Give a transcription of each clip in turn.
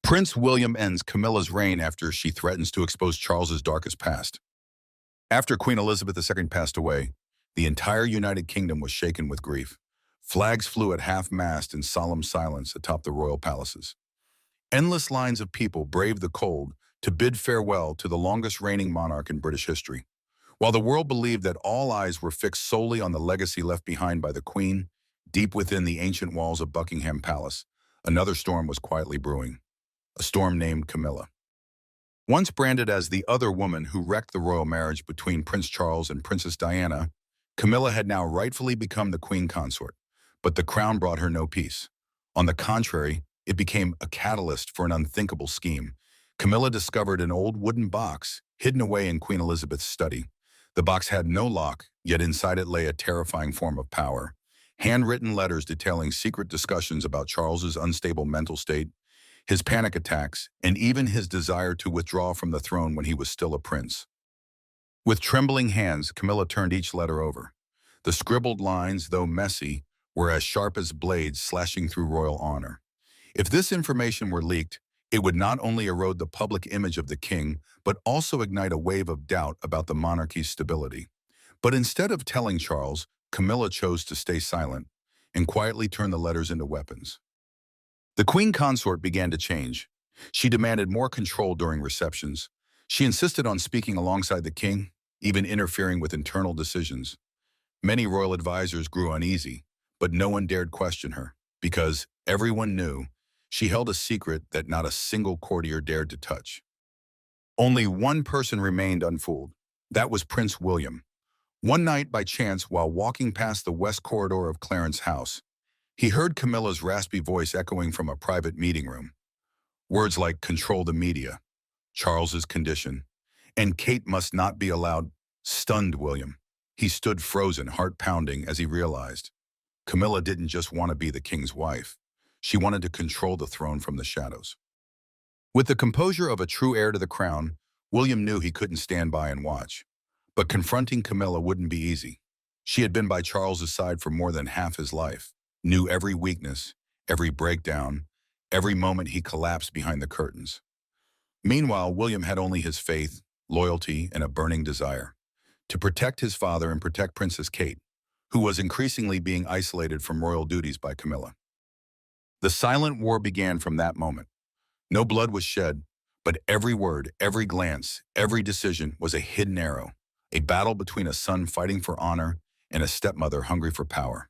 Prince William ends Camilla's reign after she threatens to expose Charles's darkest past. After Queen Elizabeth II passed away, the entire United Kingdom was shaken with grief. Flags flew at half-mast in solemn silence atop the royal palaces. Endless lines of people braved the cold to bid farewell to the longest reigning monarch in British history. While the world believed that all eyes were fixed solely on the legacy left behind by the Queen, deep within the ancient walls of Buckingham Palace, another storm was quietly brewing. A storm named Camilla. Once branded as the other woman who wrecked the royal marriage between Prince Charles and Princess Diana, Camilla had now rightfully become the queen consort. But the crown brought her no peace. On the contrary, it became a catalyst for an unthinkable scheme. Camilla discovered an old wooden box hidden away in Queen Elizabeth's study. The box had no lock, yet inside it lay a terrifying form of power. Handwritten letters detailing secret discussions about Charles's unstable mental state, his panic attacks, and even his desire to withdraw from the throne when he was still a prince. With trembling hands, Camilla turned each letter over. The scribbled lines, though messy, were as sharp as blades slashing through royal honor. If this information were leaked, it would not only erode the public image of the king, but also ignite a wave of doubt about the monarchy's stability. But instead of telling Charles, Camilla chose to stay silent and quietly turn the letters into weapons. The queen consort began to change. She demanded more control during receptions. She insisted on speaking alongside the king, even interfering with internal decisions. Many royal advisors grew uneasy, but no one dared question her, because everyone knew she held a secret that not a single courtier dared to touch. Only one person remained unfooled. That was Prince William. One night, by chance, while walking past the west corridor of Clarence's house, he heard Camilla's raspy voice echoing from a private meeting room. Words like "control the media," "Charles's condition," and "Kate must not be allowed" stunned William. He stood frozen, heart pounding, as he realized Camilla didn't just want to be the king's wife. She wanted to control the throne from the shadows. With the composure of a true heir to the crown, William knew he couldn't stand by and watch. But confronting Camilla wouldn't be easy. She had been by Charles's side for more than half his life, knew every weakness, every breakdown, every moment he collapsed behind the curtains. Meanwhile, William had only his faith, loyalty, and a burning desire to protect his father and protect Princess Kate, who was increasingly being isolated from royal duties by Camilla. The silent war began from that moment. No blood was shed, but every word, every glance, every decision was a hidden arrow, a battle between a son fighting for honor and a stepmother hungry for power.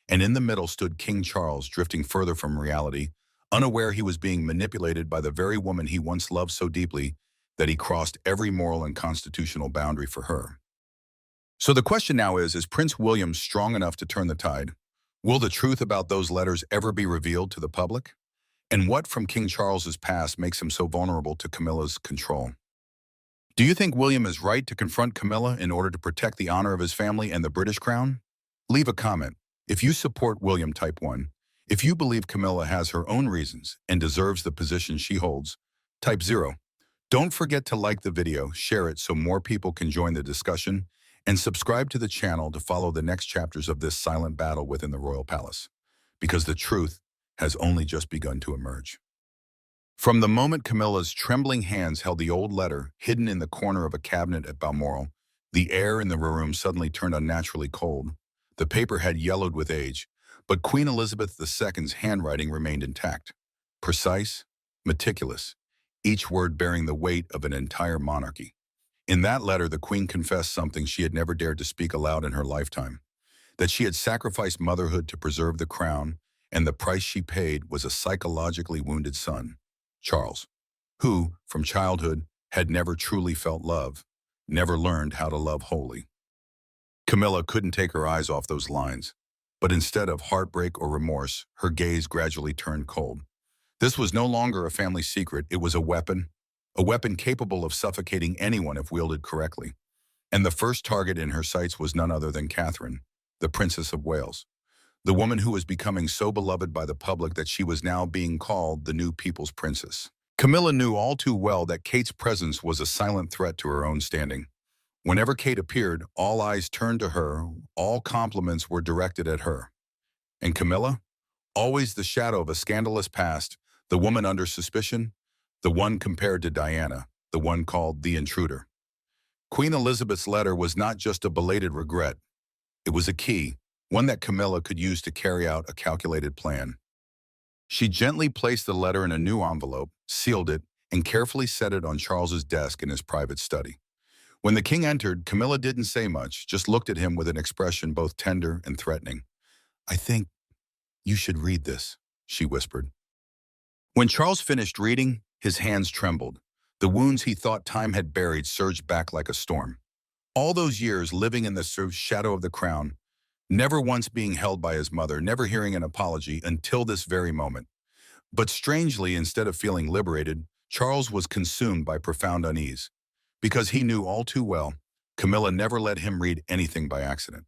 And in the middle stood King Charles, drifting further from reality, unaware he was being manipulated by the very woman he once loved so deeply that he crossed every moral and constitutional boundary for her. So the question now is Prince William strong enough to turn the tide? Will the truth about those letters ever be revealed to the public? And what from King Charles's past makes him so vulnerable to Camilla's control? Do you think William is right to confront Camilla in order to protect the honor of his family and the British crown? Leave a comment. If you support William, type 1. If you believe Camilla has her own reasons and deserves the position she holds, type 0. Don't forget to like the video, share it so more people can join the discussion, and subscribe to the channel to follow the next chapters of this silent battle within the royal palace, because the truth has only just begun to emerge. From the moment Camilla's trembling hands held the old letter hidden in the corner of a cabinet at Balmoral, the air in the room suddenly turned unnaturally cold. The paper had yellowed with age, but Queen Elizabeth II's handwriting remained intact, precise, meticulous, each word bearing the weight of an entire monarchy. In that letter, the Queen confessed something she had never dared to speak aloud in her lifetime, that she had sacrificed motherhood to preserve the crown, and the price she paid was a psychologically wounded son, Charles, who, from childhood, had never truly felt love, never learned how to love wholly. Camilla couldn't take her eyes off those lines, but instead of heartbreak or remorse, her gaze gradually turned cold. This was no longer a family secret, it was a weapon capable of suffocating anyone if wielded correctly. And the first target in her sights was none other than Catherine, the Princess of Wales, the woman who was becoming so beloved by the public that she was now being called the new people's princess. Camilla knew all too well that Kate's presence was a silent threat to her own standing. Whenever Kate appeared, all eyes turned to her, all compliments were directed at her. And Camilla, always the shadow of a scandalous past, the woman under suspicion, the one compared to Diana, the one called the intruder. Queen Elizabeth's letter was not just a belated regret. It was a key, one that Camilla could use to carry out a calculated plan. She gently placed the letter in a new envelope, sealed it, and carefully set it on Charles's desk in his private study. When the king entered, Camilla didn't say much, just looked at him with an expression both tender and threatening. "I think you should read this," she whispered. When Charles finished reading, his hands trembled. The wounds he thought time had buried surged back like a storm. All those years living in the shadow of the crown, never once being held by his mother, never hearing an apology until this very moment. But strangely, instead of feeling liberated, Charles was consumed by profound unease. Because he knew all too well, Camilla never let him read anything by accident.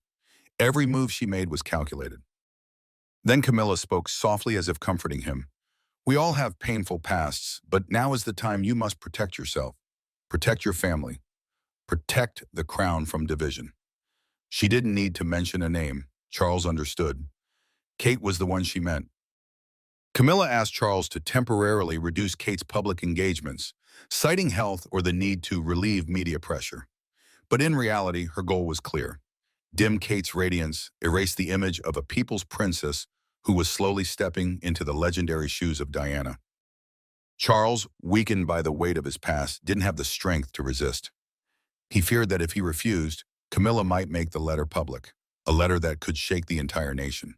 Every move she made was calculated. Then Camilla spoke softly as if comforting him. "We all have painful pasts, but now is the time you must protect yourself. Protect your family. Protect the crown from division." She didn't need to mention a name. Charles understood. Kate was the one she meant. Camilla asked Charles to temporarily reduce Kate's public engagements, citing health or the need to relieve media pressure. But in reality, her goal was clear. Dim Kate's radiance, erase the image of a people's princess who was slowly stepping into the legendary shoes of Diana. Charles, weakened by the weight of his past, didn't have the strength to resist. He feared that if he refused, Camilla might make the letter public, a letter that could shake the entire nation.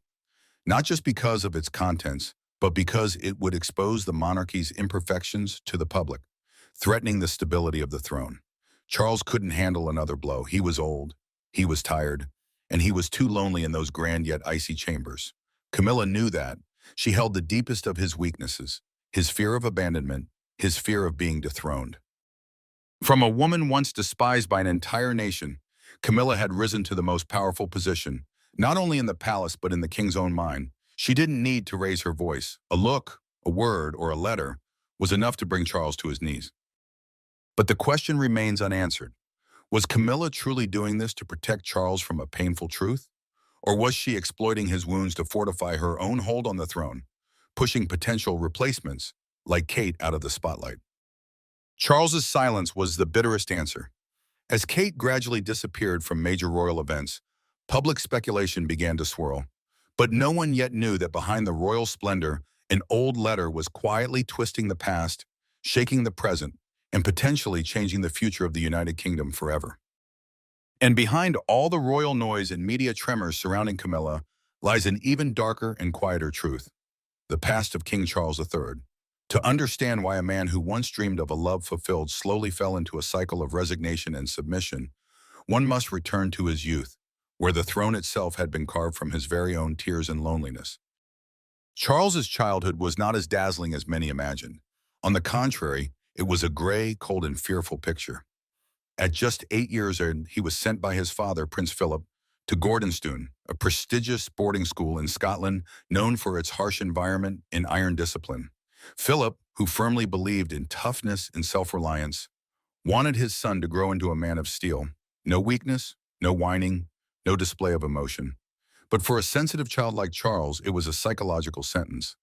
Not just because of its contents, but because it would expose the monarchy's imperfections to the public, threatening the stability of the throne. Charles couldn't handle another blow. He was old, he was tired, and he was too lonely in those grand yet icy chambers. Camilla knew that. She held the deepest of his weaknesses, his fear of abandonment, his fear of being dethroned. From a woman once despised by an entire nation, Camilla had risen to the most powerful position, not only in the palace but in the king's own mind. She didn't need to raise her voice. A look, a word, or a letter was enough to bring Charles to his knees. But the question remains unanswered. Was Camilla truly doing this to protect Charles from a painful truth? Or was she exploiting his wounds to fortify her own hold on the throne, pushing potential replacements like Kate out of the spotlight? Charles's silence was the bitterest answer. As Kate gradually disappeared from major royal events, public speculation began to swirl. But no one yet knew that behind the royal splendor, an old letter was quietly twisting the past, shaking the present, and potentially changing the future of the United Kingdom forever. And behind all the royal noise and media tremors surrounding Camilla lies an even darker and quieter truth: the past of King Charles III. To understand why a man who once dreamed of a love fulfilled slowly fell into a cycle of resignation and submission, one must return to his youth, where the throne itself had been carved from his very own tears and loneliness. Charles's childhood was not as dazzling as many imagined. On the contrary, it was a gray, cold, and fearful picture. At just 8 years old, he was sent by his father, Prince Philip, to Gordonstoun, a prestigious boarding school in Scotland known for its harsh environment and iron discipline. Philip, who firmly believed in toughness and self-reliance, wanted his son to grow into a man of steel. No weakness, no whining, no display of emotion. But for a sensitive child like Charles, it was a psychological sentence.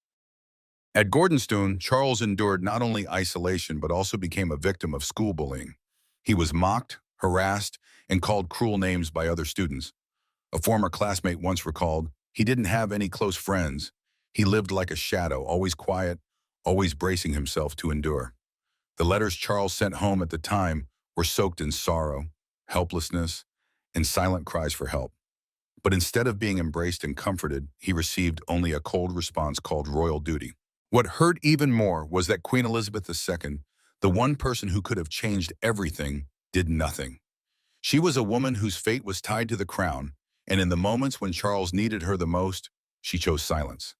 At Gordonstoun, Charles endured not only isolation but also became a victim of school bullying. He was mocked, harassed, and called cruel names by other students. A former classmate once recalled, he didn't have any close friends. He lived like a shadow, always quiet, always bracing himself to endure. The letters Charles sent home at the time were soaked in sorrow, helplessness, and silent cries for help. But instead of being embraced and comforted, he received only a cold response called royal duty. What hurt even more was that Queen Elizabeth II, the one person who could have changed everything, did nothing. She was a woman whose fate was tied to the crown, and in the moments when Charles needed her the most, she chose silence.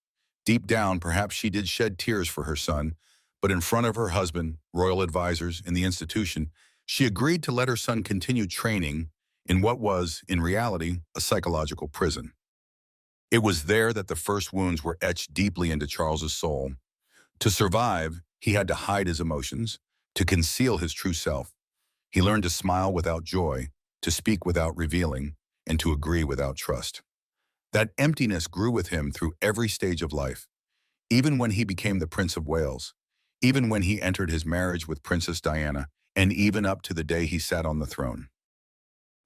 Deep down, perhaps she did shed tears for her son, but in front of her husband, royal advisors, and the institution, she agreed to let her son continue training in what was, in reality, a psychological prison. It was there that the first wounds were etched deeply into Charles's soul. To survive, he had to hide his emotions, to conceal his true self. He learned to smile without joy, to speak without revealing, and to agree without trust. That emptiness grew with him through every stage of life. Even when he became the Prince of Wales, even when he entered his marriage with Princess Diana, and even up to the day he sat on the throne.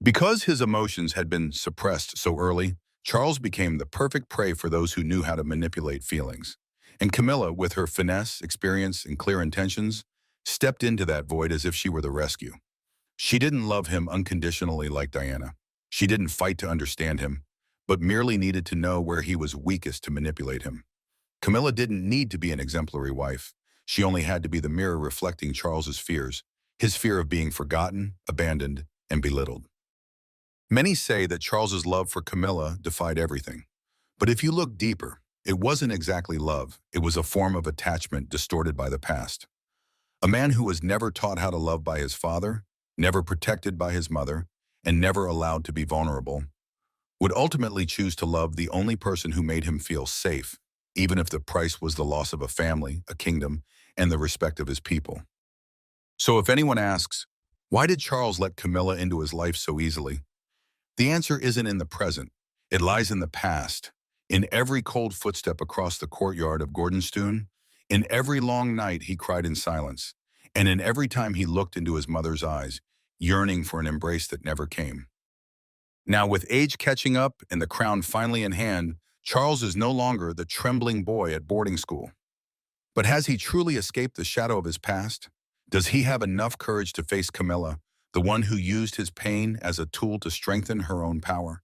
Because his emotions had been suppressed so early, Charles became the perfect prey for those who knew how to manipulate feelings. And Camilla, with her finesse, experience, and clear intentions, stepped into that void as if she were the rescue. She didn't love him unconditionally like Diana. She didn't fight to understand him, but merely needed to know where he was weakest to manipulate him. Camilla didn't need to be an exemplary wife. She only had to be the mirror reflecting Charles's fears, his fear of being forgotten, abandoned, and belittled. Many say that Charles's love for Camilla defied everything. But if you look deeper, it wasn't exactly love. It was a form of attachment distorted by the past. A man who was never taught how to love by his father, never protected by his mother, and never allowed to be vulnerable, would ultimately choose to love the only person who made him feel safe, even if the price was the loss of a family, a kingdom, and the respect of his people. So if anyone asks, why did Charles let Camilla into his life so easily? The answer isn't in the present. It lies in the past, in every cold footstep across the courtyard of Gordonstoun, in every long night he cried in silence, and in every time he looked into his mother's eyes, yearning for an embrace that never came. Now, with age catching up and the crown finally in hand, Charles is no longer the trembling boy at boarding school. But has he truly escaped the shadow of his past? Does he have enough courage to face Camilla, the one who used his pain as a tool to strengthen her own power?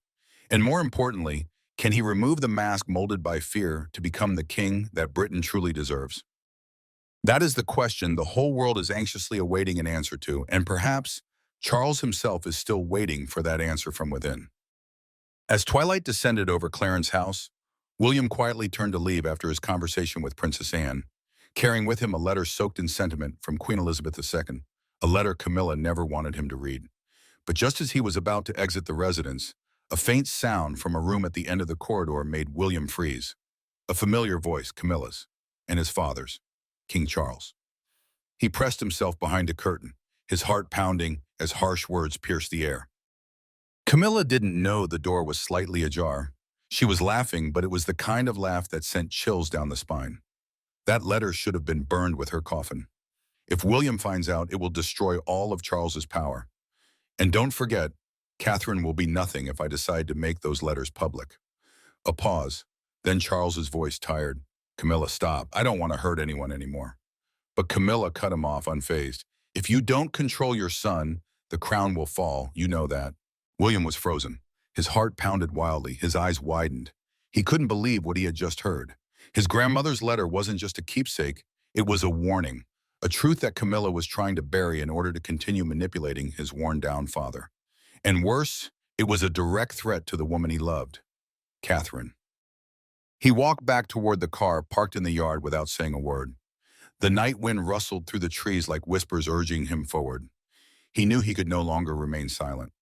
And more importantly, can he remove the mask molded by fear to become the king that Britain truly deserves? That is the question the whole world is anxiously awaiting an answer to, and perhaps Charles himself is still waiting for that answer from within. As twilight descended over Clarence House, William quietly turned to leave after his conversation with Princess Anne, carrying with him a letter soaked in sentiment from Queen Elizabeth II, a letter Camilla never wanted him to read. But just as he was about to exit the residence, a faint sound from a room at the end of the corridor made William freeze. A familiar voice, Camilla's, and his father's, King Charles. He pressed himself behind a curtain, his heart pounding as harsh words pierced the air. Camilla didn't know the door was slightly ajar. She was laughing, but it was the kind of laugh that sent chills down the spine. That letter should have been burned with her coffin. If William finds out, it will destroy all of Charles's power. And don't forget, Catherine will be nothing if I decide to make those letters public. A pause. Then Charles's voice tired. Camilla, stop. I don't want to hurt anyone anymore. But Camilla cut him off unfazed. If you don't control your son, the crown will fall. You know that. William was frozen. His heart pounded wildly. His eyes widened. He couldn't believe what he had just heard. His grandmother's letter wasn't just a keepsake. It was a warning. A truth that Camilla was trying to bury in order to continue manipulating his worn-down father. And worse, it was a direct threat to the woman he loved, Catherine. He walked back toward the car parked in the yard without saying a word. The night wind rustled through the trees like whispers urging him forward. He knew he could no longer remain silent.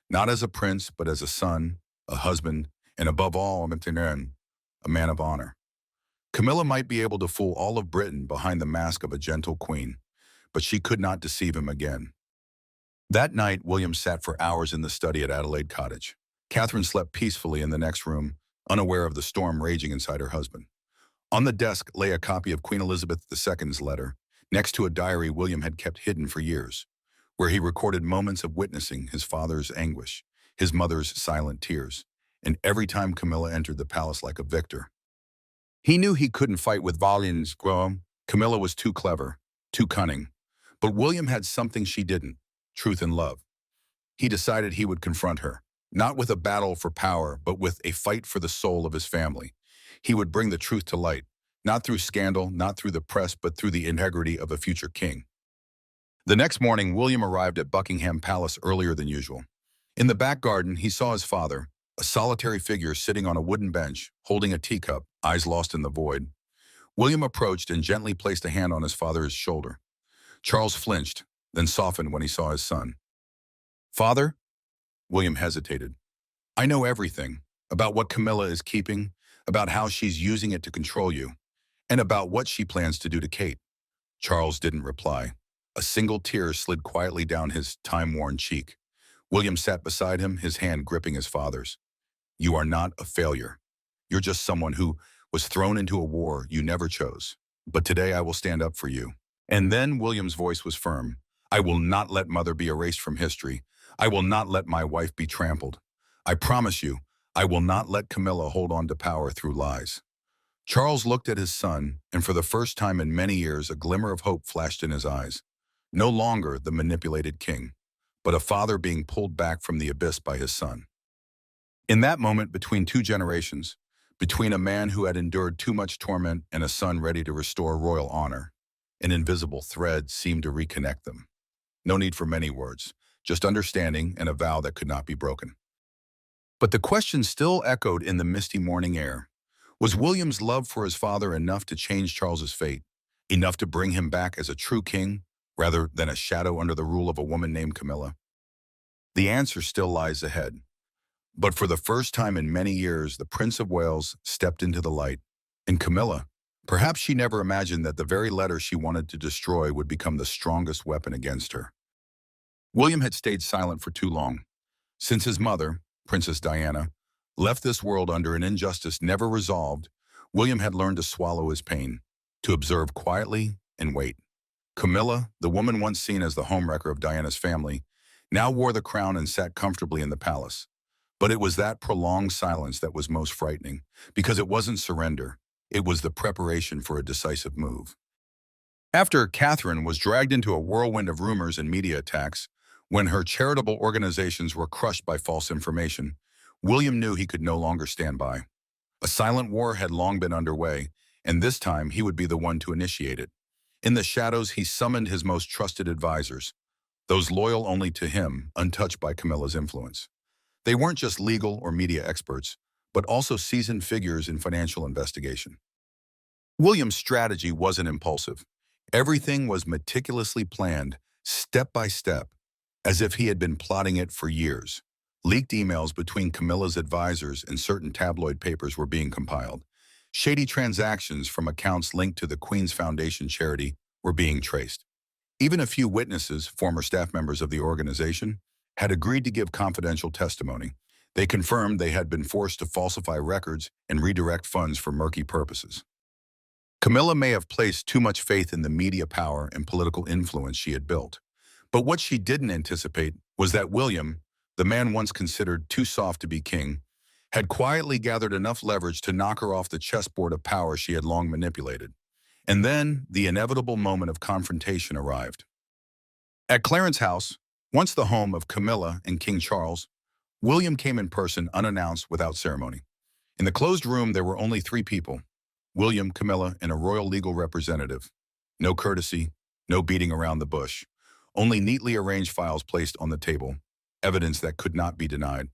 Not as a prince, but as a son, a husband, and above all, a man of honor. Camilla might be able to fool all of Britain behind the mask of a gentle queen, but she could not deceive him again. That night, William sat for hours in the study at Adelaide Cottage. Catherine slept peacefully in the next room, unaware of the storm raging inside her husband. On the desk lay a copy of Queen Elizabeth II's letter, next to a diary William had kept hidden for years, where he recorded moments of witnessing his father's anguish, his mother's silent tears, and every time Camilla entered the palace like a victor. He knew he couldn't fight with Valiant's Grom. Camilla was too clever, too cunning. But William had something she didn't, truth and love. He decided he would confront her, not with a battle for power, but with a fight for the soul of his family. He would bring the truth to light, not through scandal, not through the press, but through the integrity of a future king. The next morning, William arrived at Buckingham Palace earlier than usual. In the back garden, he saw his father, a solitary figure sitting on a wooden bench, holding a teacup, eyes lost in the void. William approached and gently placed a hand on his father's shoulder. Charles flinched, then softened when he saw his son. Father? William hesitated. I know everything about what Camilla is keeping, about how she's using it to control you, and about what she plans to do to Kate. Charles didn't reply. A single tear slid quietly down his time-worn cheek. William sat beside him, his hand gripping his father's. You are not a failure. You're just someone who was thrown into a war you never chose. but today I will stand up for you." And then William's voice was firm. "I will not let mother be erased from history. I will not let my wife be trampled. I promise you, I will not let Camilla hold on to power through lies." Charles looked at his son, and for the first time in many years, a glimmer of hope flashed in his eyes. No longer the manipulated king, but a father being pulled back from the abyss by his son. In that moment between two generations, between a man who had endured too much torment and a son ready to restore royal honor, an invisible thread seemed to reconnect them. No need for many words, just understanding and a vow that could not be broken. But the question still echoed in the misty morning air. Was William's love for his father enough to change Charles's fate, enough to bring him back as a true king, rather than a shadow under the rule of a woman named Camilla? The answer still lies ahead. But for the first time in many years, the Prince of Wales stepped into the light. And Camilla, perhaps she never imagined that the very letter she wanted to destroy would become the strongest weapon against her. William had stayed silent for too long. Since his mother, Princess Diana, left this world under an injustice never resolved, William had learned to swallow his pain, to observe quietly and wait. Camilla, the woman once seen as the homewrecker of Diana's family, now wore the crown and sat comfortably in the palace. But it was that prolonged silence that was most frightening, because it wasn't surrender, it was the preparation for a decisive move. After Catherine was dragged into a whirlwind of rumors and media attacks, when her charitable organizations were crushed by false information, William knew he could no longer stand by. A silent war had long been underway, and this time he would be the one to initiate it. In the shadows, he summoned his most trusted advisors, those loyal only to him, untouched by Camilla's influence. They weren't just legal or media experts, but also seasoned figures in financial investigation. William's strategy wasn't impulsive. Everything was meticulously planned, step by step, as if he had been plotting it for years. Leaked emails between Camilla's advisors and certain tabloid papers were being compiled. Shady transactions from accounts linked to the Queen's Foundation charity were being traced. Even a few witnesses, former staff members of the organization, had agreed to give confidential testimony. They confirmed they had been forced to falsify records and redirect funds for murky purposes. Camilla may have placed too much faith in the media power and political influence she had built. But what she didn't anticipate was that William, the man once considered too soft to be king, had quietly gathered enough leverage to knock her off the chessboard of power she had long manipulated. And then the inevitable moment of confrontation arrived. At Clarence House, once the home of Camilla and King Charles, William came in person unannounced without ceremony. In the closed room, there were only three people: William, Camilla, and a royal legal representative. No courtesy, no beating around the bush. Only neatly arranged files placed on the table, evidence that could not be denied.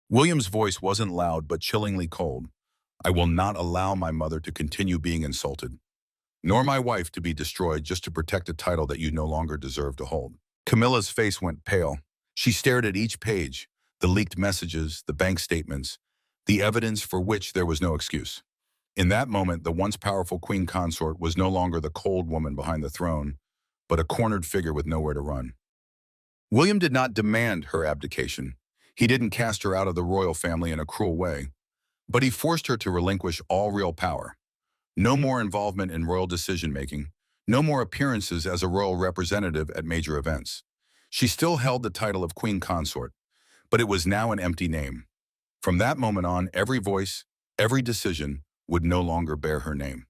William's voice wasn't loud but chillingly cold. "I will not allow my mother to continue being insulted, nor my wife to be destroyed just to protect a title that you no longer deserve to hold." Camilla's face went pale. She stared at each page, the leaked messages, the bank statements, the evidence for which there was no excuse. In that moment, the once powerful queen consort was no longer the cold woman behind the throne, but a cornered figure with nowhere to run. William did not demand her abdication. He didn't cast her out of the royal family in a cruel way, but he forced her to relinquish all real power. No more involvement in royal decision-making, no more appearances as a royal representative at major events. She still held the title of queen consort, but it was now an empty name. From that moment on, every voice, every decision would no longer bear her name.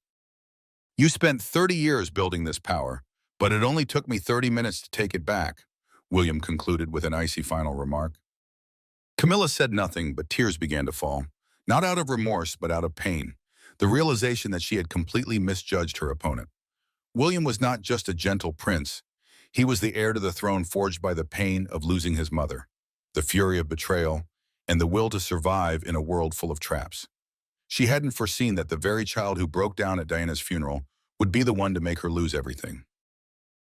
"You spent 30 years building this power, but it only took me 30 minutes to take it back," William concluded with an icy final remark. Camilla said nothing, but tears began to fall, not out of remorse, but out of pain, the realization that she had completely misjudged her opponent. William was not just a gentle prince. He was the heir to the throne forged by the pain of losing his mother, the fury of betrayal, and the will to survive in a world full of traps. She hadn't foreseen that the very child who broke down at Diana's funeral would be the one to make her lose everything.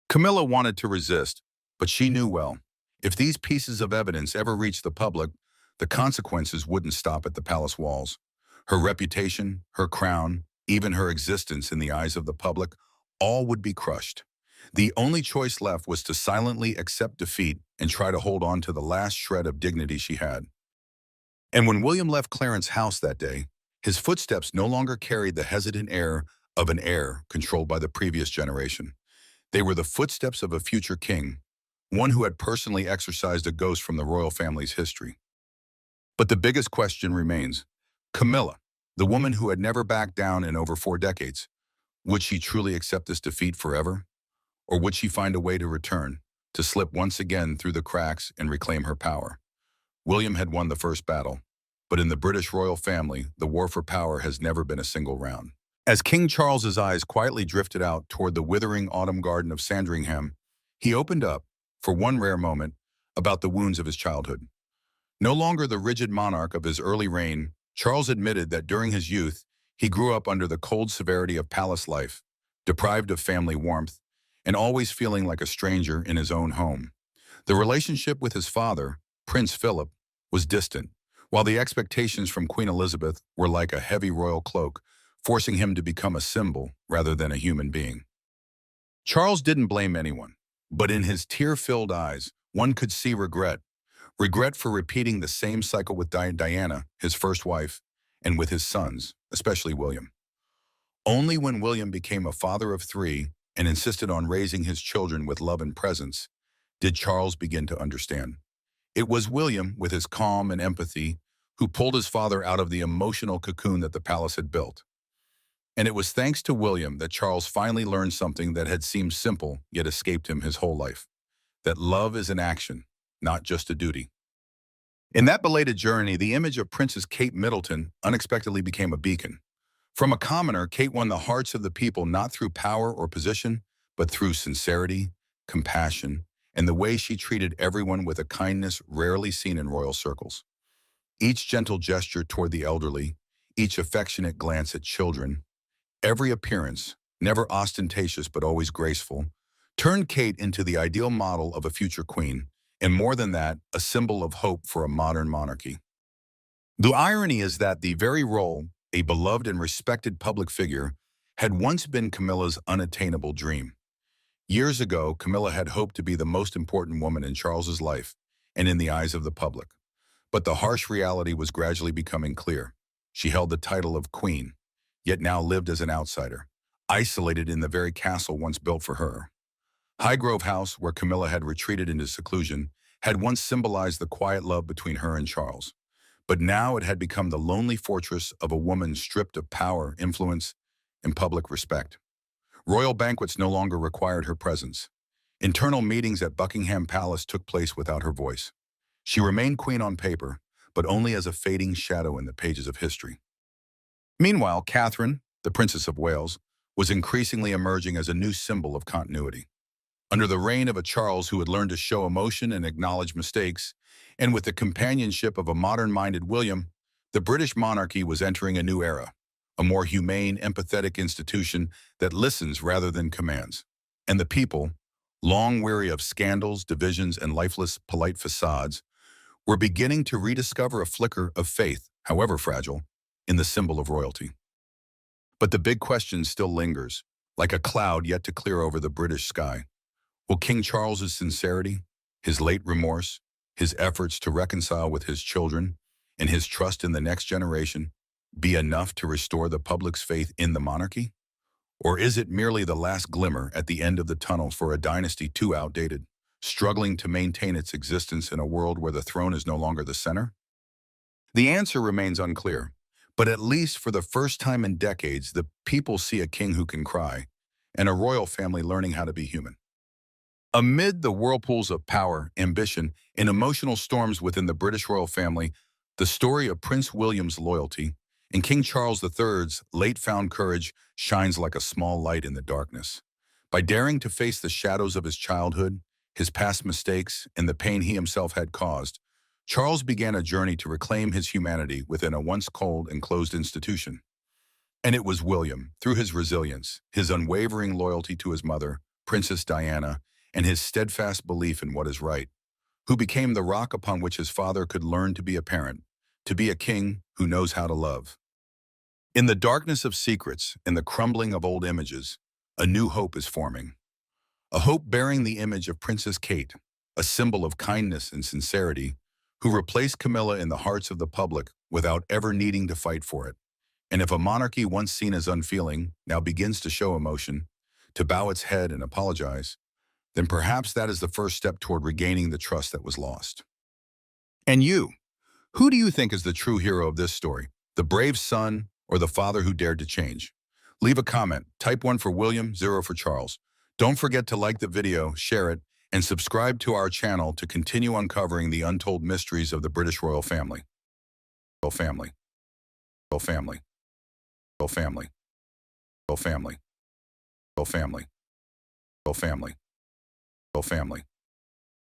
Camilla wanted to resist, but she knew well, if these pieces of evidence ever reached the public, the consequences wouldn't stop at the palace walls. Her reputation, her crown, even her existence in the eyes of the public, all would be crushed. The only choice left was to silently accept defeat and try to hold on to the last shred of dignity she had. And when William left Clarence House that day, his footsteps no longer carried the hesitant air of an heir controlled by the previous generation. They were the footsteps of a future king, one who had personally exorcised a ghost from the royal family's history. But the biggest question remains: Camilla, the woman who had never backed down in over 4 decades, would she truly accept this defeat forever? Or would she find a way to return, to slip once again through the cracks and reclaim her power? William had won the first battle, but in the British royal family, the war for power has never been a single round. As King Charles's eyes quietly drifted out toward the withering autumn garden of Sandringham, he opened up, for one rare moment, about the wounds of his childhood. No longer the rigid monarch of his early reign, Charles admitted that during his youth, he grew up under the cold severity of palace life, deprived of family warmth, and always feeling like a stranger in his own home. The relationship with his father, Prince Philip, was distant, while the expectations from Queen Elizabeth were like a heavy royal cloak, forcing him to become a symbol rather than a human being. Charles didn't blame anyone, but in his tear-filled eyes, one could see regret. Regret for repeating the same cycle with Diana, his first wife, and with his sons, especially William. Only when William became a father of three and insisted on raising his children with love and presence did Charles begin to understand. It was William, with his calm and empathy, who pulled his father out of the emotional cocoon that the palace had built. And it was thanks to William that Charles finally learned something that had seemed simple yet escaped him his whole life: that love is an action, not just a duty. In that belated journey, the image of Princess Kate Middleton unexpectedly became a beacon. From a commoner, Kate won the hearts of the people not through power or position, but through sincerity, compassion, and the way she treated everyone with a kindness rarely seen in royal circles. Each gentle gesture toward the elderly, each affectionate glance at children, every appearance, never ostentatious but always graceful, turned Kate into the ideal model of a future queen, and more than that, a symbol of hope for a modern monarchy. The irony is that the very role, a beloved and respected public figure, had once been Camilla's unattainable dream. Years ago, Camilla had hoped to be the most important woman in Charles's life and in the eyes of the public. But the harsh reality was gradually becoming clear. She held the title of queen, yet now lived as an outsider, isolated in the very castle once built for her. Highgrove House, where Camilla had retreated into seclusion, had once symbolized the quiet love between her and Charles. But now it had become the lonely fortress of a woman stripped of power, influence, and public respect. Royal banquets no longer required her presence. Internal meetings at Buckingham Palace took place without her voice. She remained queen on paper, but only as a fading shadow in the pages of history. Meanwhile, Catherine, the Princess of Wales, was increasingly emerging as a new symbol of continuity. Under the reign of a Charles who had learned to show emotion and acknowledge mistakes, and with the companionship of a modern-minded William, the British monarchy was entering a new era, a more humane, empathetic institution that listens rather than commands. And the people, long weary of scandals, divisions, and lifeless, polite facades, were beginning to rediscover a flicker of faith, however fragile, in the symbol of royalty. But the big question still lingers, like a cloud yet to clear over the British sky. Will King Charles's sincerity, his late remorse, his efforts to reconcile with his children, and his trust in the next generation be enough to restore the public's faith in the monarchy? Or is it merely the last glimmer at the end of the tunnel for a dynasty too outdated, struggling to maintain its existence in a world where the throne is no longer the center? The answer remains unclear, but at least for the first time in decades, the people see a king who can cry, and a royal family learning how to be human. Amid the whirlpools of power, ambition, and emotional storms within the British royal family, the story of Prince William's loyalty and King Charles III's late-found courage shines like a small light in the darkness. By daring to face the shadows of his childhood, his past mistakes, and the pain he himself had caused, Charles began a journey to reclaim his humanity within a once cold and closed institution. And it was William, through his resilience, his unwavering loyalty to his mother, Princess Diana, and his steadfast belief in what is right, who became the rock upon which his father could learn to be a parent, to be a king who knows how to love. In the darkness of secrets, in the crumbling of old images, a new hope is forming. A hope bearing the image of Princess Kate, a symbol of kindness and sincerity, who replaced Camilla in the hearts of the public without ever needing to fight for it. And if a monarchy once seen as unfeeling now begins to show emotion, to bow its head and apologize, then perhaps that is the first step toward regaining the trust that was lost. And you, who do you think is the true hero of this story? The brave son or the father who dared to change? Leave a comment. Type 1 for William, 0 for Charles. Don't forget to like the video, share it, and subscribe to our channel to continue uncovering the untold mysteries of the British royal family. Royal family. Royal family. Royal family. Royal family. Royal family. Royal family. Royal family.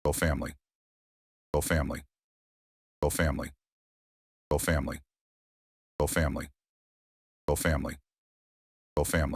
Royal family. Royal family. Royal family. Royal family. Royal family. Royal family. Royal family.